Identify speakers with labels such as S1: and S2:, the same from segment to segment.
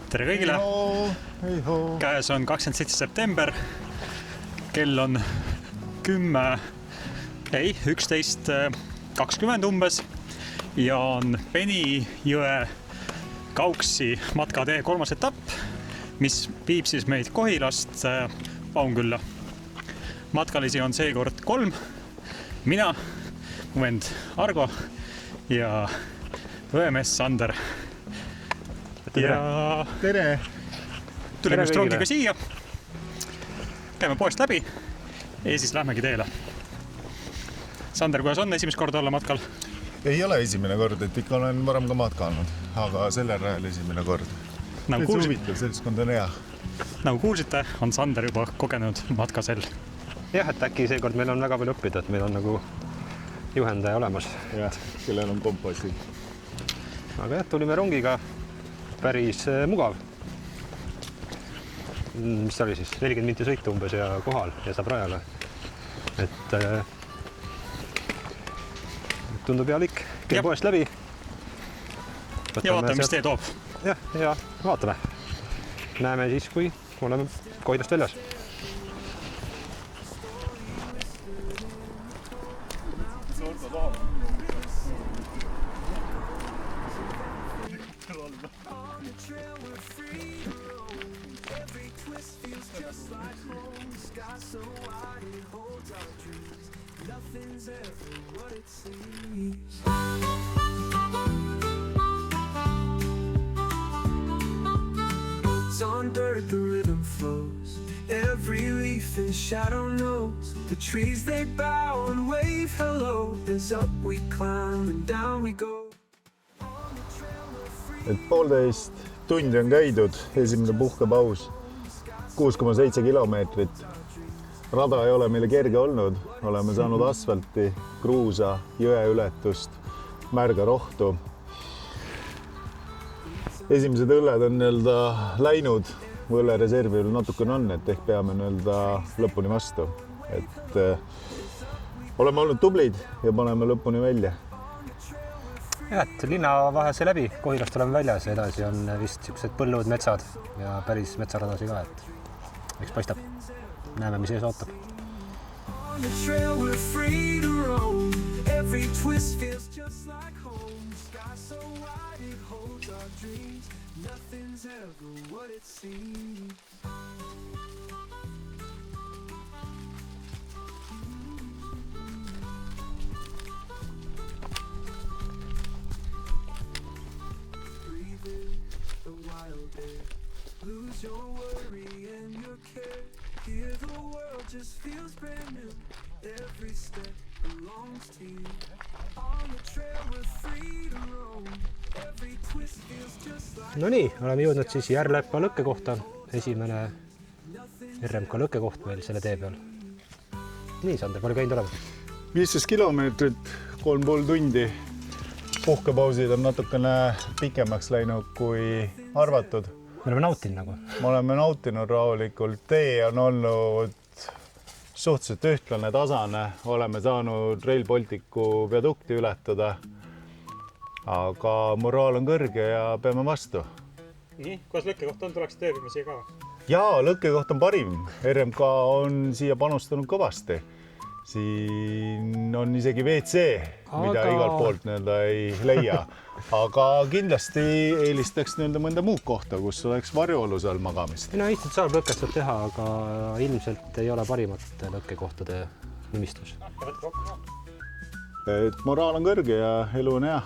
S1: Tere kõigile! Käes on 27. september. Kell on 11:20 umbes ja on Peni jõe Kauksi matkatee 3. etapp, mis viib siis meid Kohilast Paunkülla. Matkalisi on seekord 3. Mina, mu vend Argo ja õemees Sander. Ja
S2: tere!
S1: Tulime just rongiga siia. Käime poest läbi ja siis lähmegi teele. Sander, kuidas on esimest korda olla matkal?
S2: Ei ole esimene kord, et ikka olen varem ka matkanud, aga sellel rajal esimene kord. Huvitav, seltskond on hea.
S1: Nagu kuulsite, on Sander juba kogenud matkasel.
S3: Jah, et äkki seekord meil on väga palju õppida, et meil on nagu juhendaja olemas.
S2: Jah, kellel on kompassid.
S3: Aga jah, tulime rongiga päris mugav. Mis oli siis? 40 minti sõitu umbes ja kohal ja saab rajale. Et tundub healik. Käib poest läbi.
S1: Ja vaatame, mis tee toob.
S3: Ja vaatame. Näeme siis, kui oleme Kohilast väljas.
S4: On dirt the rhythm flows, every leaf and shadow knows the trees they bow and wave hello as up we climb and down we go.
S2: Et 1,5 tundi on käidud, esimene puhkepaus 6,7 kilomeetrit. Rada ei ole meile kerge olnud, oleme saanud asfalti, kruusa, jõeületust, märga rohtu. Esimesed õlled on läinud, õllereservi natukene on, et ehk peame lõpuni vastu. Et oleme olnud tublid ja paneme lõpuni välja.
S3: Ja, et linna vahese läbi, Kohilast oleme väljas ja edasi on vist siuksed põllud, metsad ja päris metsaradasi ka, et eks paistab. Näeme, mis ees ootab.
S4: On the trail we're free to roam, every twist feels just like home. Sky so wide it holds our dreams, nothing's ever what it seems. Breathe in the wild air, lose your worry and your care. Here the world just feels brand new, every step belongs to you. On the trail we're free to roam, every twist feels just like.
S3: No nii, oleme jõudnud siis Järlepa lõkke kohta. Esimene RMK lõkke koht meil selle tee peal. Nii, Sander, palju käinud oleme?
S2: 15 kilomeetrit, 3,5 tundi. Puhkepausid on natukene pikemaks läinud kui arvatud.
S3: Me oleme nautinud nagu.
S2: Me oleme nautinud rahulikult. Tee on olnud suhteliselt ühtlane, tasane. Oleme saanud Rail Balticu viadukti ületada. Aga moraal on kõrge ja peame vastu.
S1: Nii, kuidas lõkkekoht on? Tuleks tööbime siia ka?
S2: Jaa, lõkkekoht on parim. RMK on siia panustanud kõvasti. Siin on isegi WC, mida igalt poolt ei leia. Aga kindlasti eelistaks mõnda muud kohta, kus oleks varjuolus all magamist.
S3: No Eestit saab lõket saab teha, aga ilmselt ei ole parimat lõkkekohtade nimistus.
S2: Et moraal on kõrge ja elu on hea.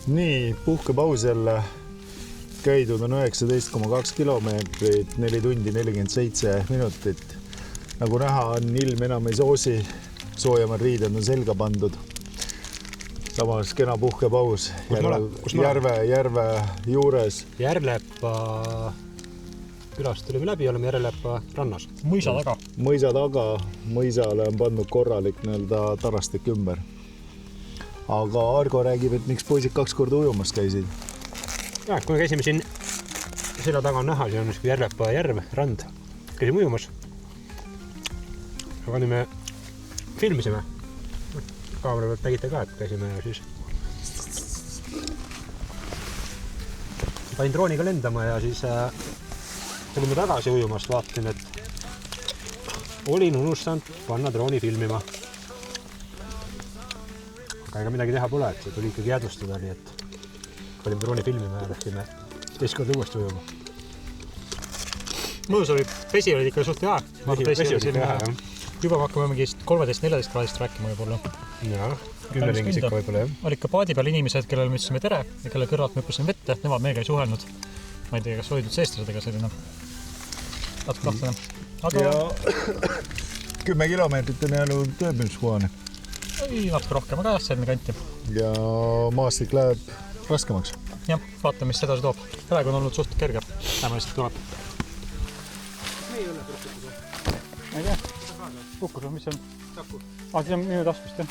S2: nii, puhkepaus jälle. Käidud on 19,2 kilomeetrit, 4 tundi 47 minutit. Nagu näha on ilm enam ei soosi, soojemad riided on selga pandud. Samas kena puhkepaus järve juures.
S3: Järvelepa külast tulime läbi, oleme Järvelepa rannas.
S1: Mõisa taga.
S2: Mõisa taga, mõisale on pandud korralik tarastik ümber. Aga Argo räägib, et miks poisid 2 korda ujumas käisid.
S3: Ja, kui me käisime siin selja taga on näha, siin on Järvelepa järv, rand. Käisime ujumas. Aga nüüd me filmisime. Kaamera pealt nägite ka, et käisime ja siis panin drooniga lendama ja siis tulime tagasi ujumast, vaatasin, et olin unustanud panna drooni filmima. Aga ega midagi teha pole, et see tuli ikkagi jäädustada, nii et panime drooni filmima ja läksime teist korda uuesti ujuma.
S1: Mõõs oli, vesi oli ikka suht hea.
S3: Vesi oli ikka hea, jah.
S1: Juba me hakkame mingist 13-14 kraadist rääkima võib-olla.
S3: Jaa, 10 ringis ikka võib-olla, jah.
S1: Oli ikka paadi peal inimesed, kellele me ütlesime tere ja kelle kõrvalt me hüppasime vette. Nemad meiega ei suhelnud. Ma ei tea, kas olid seestlased ega selline. Natuke kahtlane. Aga...
S2: Ja 10 kilomeetrit on jäänud tõepiluskohane.
S1: Ei, natuke rohkem, aga selline kanti.
S2: Ja maastik läheb raskemaks.
S1: Jah, vaatame, mis edasi toob. Praegu on olnud suht kerge. Näeme, mis tuleb.
S3: Ei ole purkutud.
S1: Ma ei tea. Kukkus on, mis on? Taku. Siis on minu taskust, jah.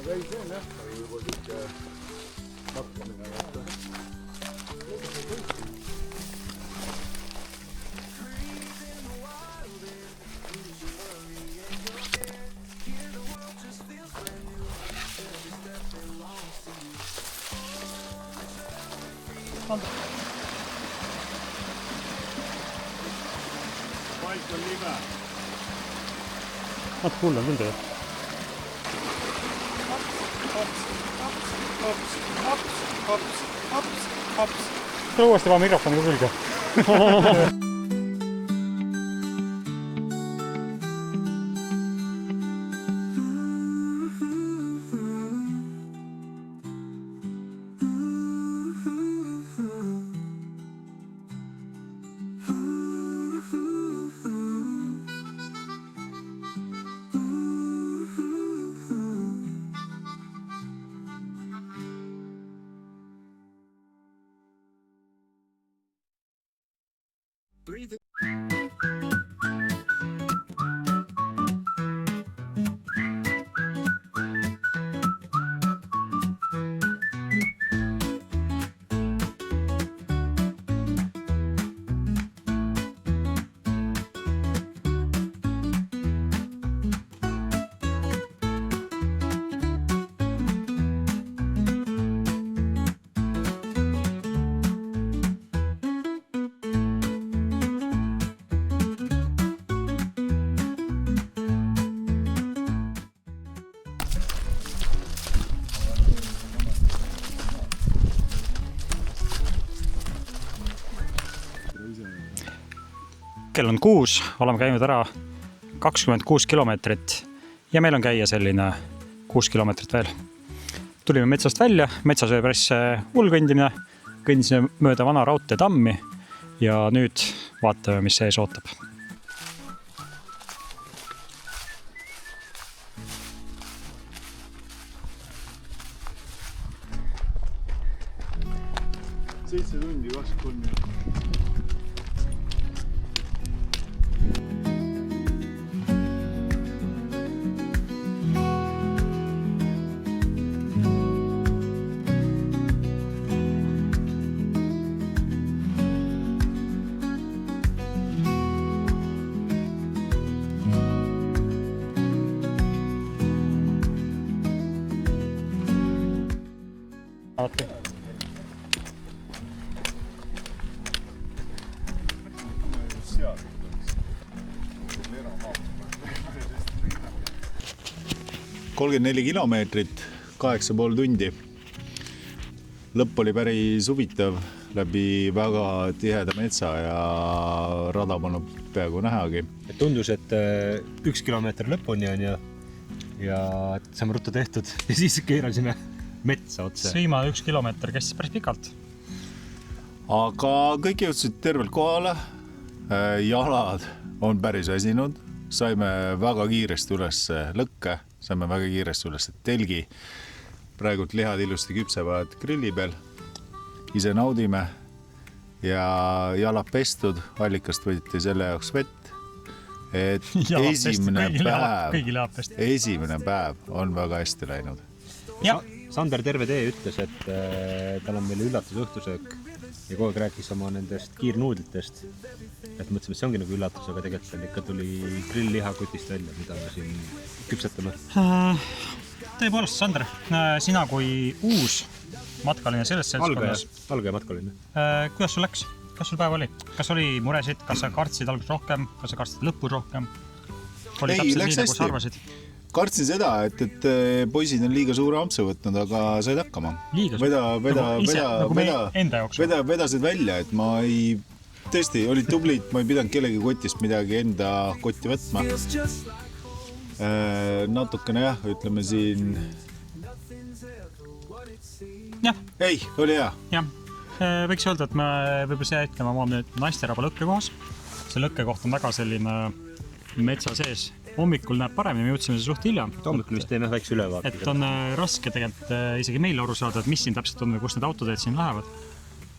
S2: Aga ei, see on jah, juba tükk nakkamine. Paik on libe.
S1: Natuke hull on küll teha. Hops. Tule uuesti vaan mikrofoniga külge. Kell on 6, oleme käinud ära 26 kilomeetrit ja meil on käia selline 6 kilomeetrit veel. Tulime metsast välja, metsas oli päris hull kõndimine, kõndisime mööda vana raudteetammi ja nüüd vaatame, mis sees ootab.
S2: Seitse tundi, 23 minutit.
S1: Alati.
S2: Kolmkümmend 4 kilomeetrit, 8,5 tundi. Lõpp oli päris huvitav. läbi väga tiheda metsa ja rada polnud peaaegu nähagi.
S3: Tundus, et 1 kilomeeter lõpuni on ja saame ruttu tehtud ja siis keerasime metsa otse.
S1: See viimane 1 kilomeeter kestis päris pikalt.
S2: Aga kõik jõudsid tervelt kohale. Jalad on päris väsinud. Saime väga kiiresti üles lõkke, saime väga kiiresti üles telgi. Praegult lihad ilusti küpsevad grilli peal. Ise naudime ja jalad pestud. Allikast võeti selle jaoks vett. Et esimene päev on väga hästi läinud.
S3: Sander terve tee ütles, et tal on meil üllatus õhtusöök ja kogu aeg rääkis oma nendest kiirnuudlitest. Et mõtlesime, et see ongi nagu üllatus, aga tegelikult ikka tuli grillliha kutist välja, mida me siin küpsetame.
S1: Tõepoolest, Sander, sina kui uus matkaline selles seltskonnas.
S3: Algaja matkaline.
S1: Kuidas sul läks? Kas sul päev oli? Kas oli muresid? Kas sa kartsid alguses rohkem? Kas sa kartsid lõpus rohkem? Oli
S2: Ei,
S1: täpselt
S2: läks
S1: nii, nagu sa arvasid?
S2: Kartsin seda, et poisid on liiga suure ampsu võtnud, aga said hakkama.
S1: Liiga suur?
S2: Vedasid välja, et ma ei... Tõesti, olid tublid, ma ei pidanud kellegi kotist midagi enda kotti võtma. Natukene jah, ütleme siin...
S1: Jah.
S2: Ei, oli hea.
S1: Jah. Võiks öelda, et me võib-olla see hetke ma olen nüüd naisteraba lõkkekohas. See lõkkekoht on väga selline metsa sees. Hommikul näeb paremini, me jõudsime see suht hilja.
S3: Hommikul vist teeme väikse ülevaate.
S1: Et on raske tegelikult isegi meil aru saada, et mis siin täpselt on või kus need autoteed siin lähevad.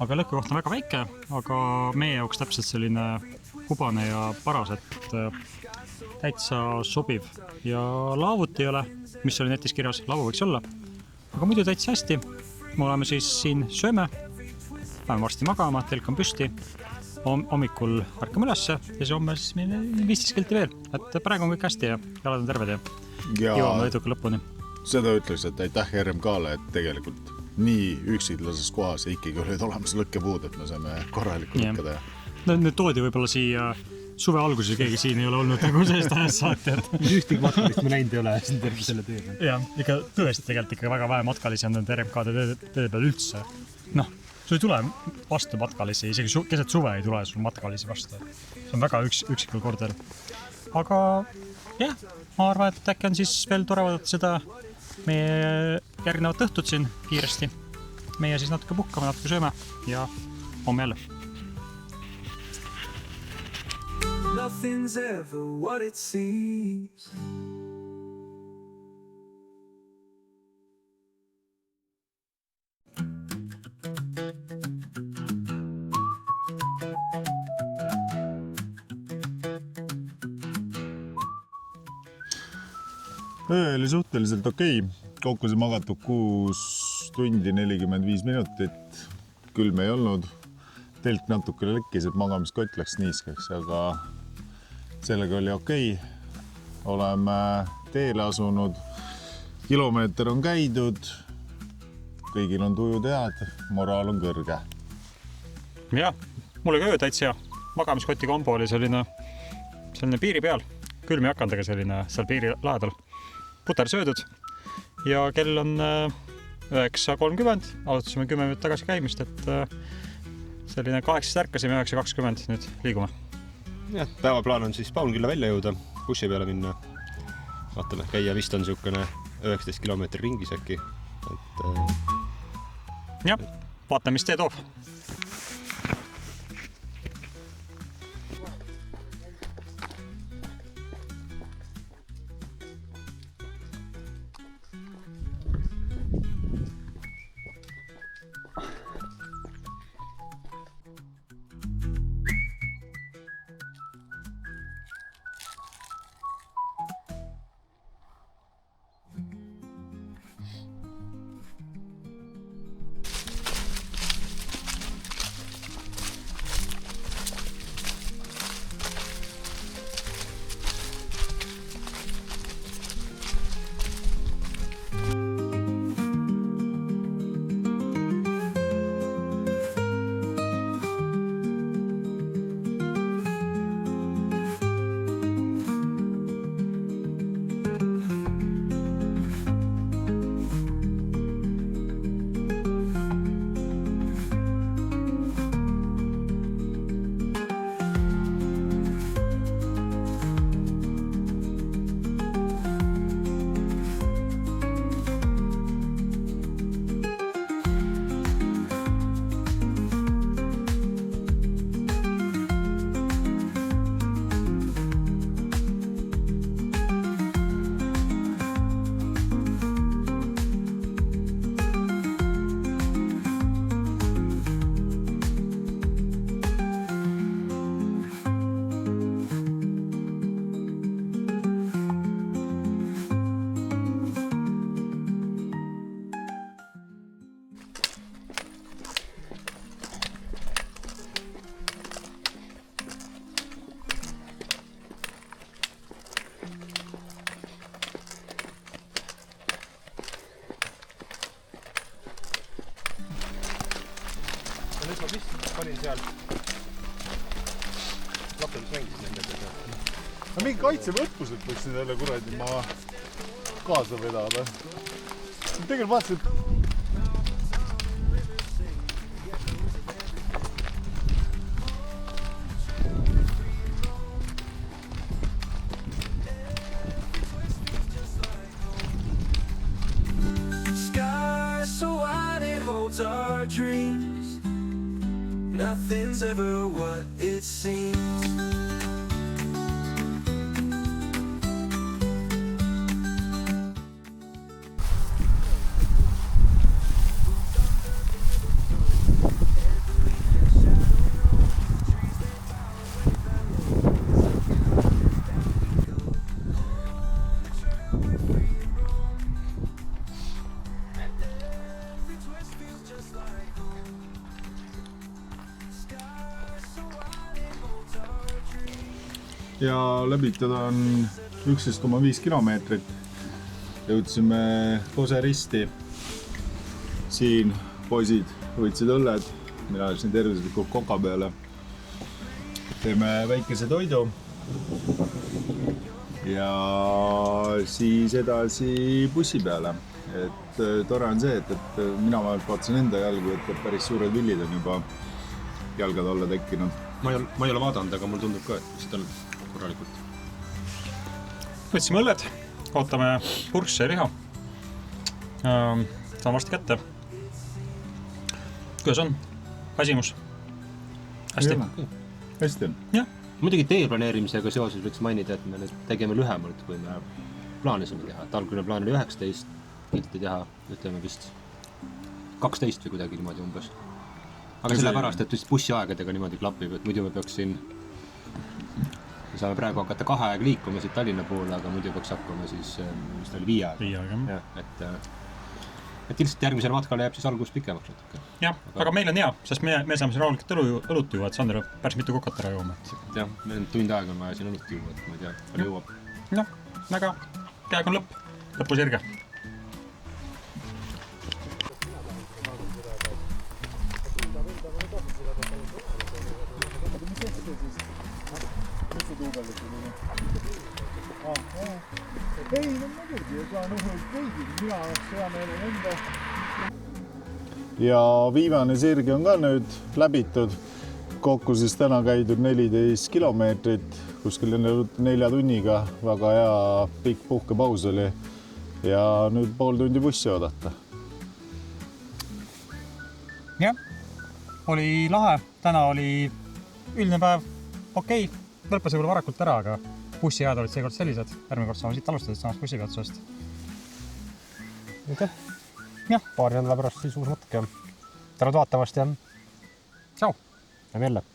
S1: Aga lõkkekoht on väga väike, aga meie jaoks täpselt selline hubane ja paras, et täitsa sobiv. Ja laavut ei ole, mis oli netis kirjas, laavu võiks olla. Aga muidu täitsa hästi. Me oleme siis siin sööme, läheme varsti magama, telk on püsti. Hommikul ärkame ülesse ja siis homme siis 15 kilti veel. Et praegu on kõik hästi ja jalad on terved ja jõuame eduka lõpuni.
S2: Seda ütleks, et aitäh RMK-le, et tegelikult nii üksiklasest kohas ikkagi olid olemas lõkkepuud, et me saame korralikult lõkkeda.
S1: Nüüd toodi võib-olla siia suve alguses keegi siin ei ole olnud nagu sellest ajast saati.
S3: Ühtegi matkalist me näinud ei ole siin terve selle tee.
S1: Jah, ikka tõesti tegelikult ikka väga vähe matkalisi on RMK-de teede peal üldse. Sul ei tule vastu matkalisi, isegi keset suve ei tule sul matkalisi vastu. See on väga üksikul kordel. Aga jah, ma arvan, et äkki on siis veel tore vaadata seda meie järgnevat õhtut siin kiiresti. Meie siis natuke puhkame, natuke sööme ja homme jälle.
S4: Nothing's ever what it seems.
S2: Öö oli suhteliselt okei. Kokku see magatud 6 tundi 45 minutit. Külm ei olnud. Telk natuke lekkis, et magamiskott läks niiskeks, aga sellega oli okei. Oleme teele asunud. Kilomeeter on käidud. Kõigil on tujud head. Moraal on kõrge.
S1: Jah, mulle ka öö täitsa hea. Magamiskoti kombo oli selline piiri peal. Külm ei hakanud, aga selline seal piiri lähedal. Puter söödud ja kell on 9.30. Alustasime 10 minutit tagasi käimist, et selline 8 ärkasime, 9.20 nüüd liigume.
S3: Jah, päevaplaan on siis Paunkülla välja jõuda, bussi peale minna. Vaatame, käia vist on siukene 19 kilomeetri ringis äkki.
S1: Jah, vaatame, mis tee toob.
S3: kapelis mängisid nendega.
S2: No mingi kaitsevõtpuselt võiksin jälle kuradi ma kaasa vedada. Tegelikult vaatasin,
S4: Sky so wide it holds our dreams. Nothing's ever what it seems.
S2: ja läbitada on 11,5 kilomeetrit. Jõudsime Kose risti. Siin poisid võtsid õlled, mina läksin tervislikult koka peale. Teeme väikese toidu ja siis edasi bussi peale. Et tore on see, et mina vaatasin enda jalgu, et päris suured villid on juba jalgade alla tekkinud.
S3: Ma ei ole vaadanud, aga mul tundub ka, et seda on korralikult.
S1: Võtsime õlled, ootame pursse ja liha. Saan varsti kätte. Kuidas on? Väsimus? Hästi?
S2: Hästi on.
S1: Jah.
S3: Muidugi tee planeerimisega seoses võiks mainida, et me nüüd tegime lühemalt, kui me plaanisime teha. Et algune plaan oli 19 pilti teha, ütleme vist 12 või kuidagi niimoodi umbes. Aga sellepärast, et vist bussiaegadega niimoodi klapib, et muidu me peaks siin, me saame praegu hakata 2 aeg liikuma siit Tallinna poole, aga muidu peaks hakkama siis, vist oli 5 aeg.
S1: 5 aeg,
S3: jah. Et ilmselt järgmisel matkal jääb siis algus pikemaks natuke.
S1: jah, aga meil on hea, sest me saame siin rahulikult õlut juua, et Sander peab päris mitu kokat ära jooma.
S3: Jah, meil on tund aega on vaja siin õlut juua, et ma ei tea, palju jõuab.
S1: Noh, aga peaaegu on lõpp, lõpusirge.
S2: Ei, no muidugi, ega kõigil, mina oleks hea meelega enda. Ja viimane sirge on ka nüüd läbitud. Kokku siis täna käidud 14 kilomeetrit, kuskil 4 tunniga. Väga hea pikk puhkepaus oli ja nüüd pool tundi bussi oodata.
S1: Jah, oli lahe. Täna oli üldine päev okei. Lõppes võib-olla varakult ära, aga bussiajad olid seekord sellised. Järgmine kord saame siit alustada samast bussipeatusest.
S3: Jah, paari nädala pärast siis uus matk ja tänud vaatamast ja
S1: Tšau!
S3: Näeme jälle!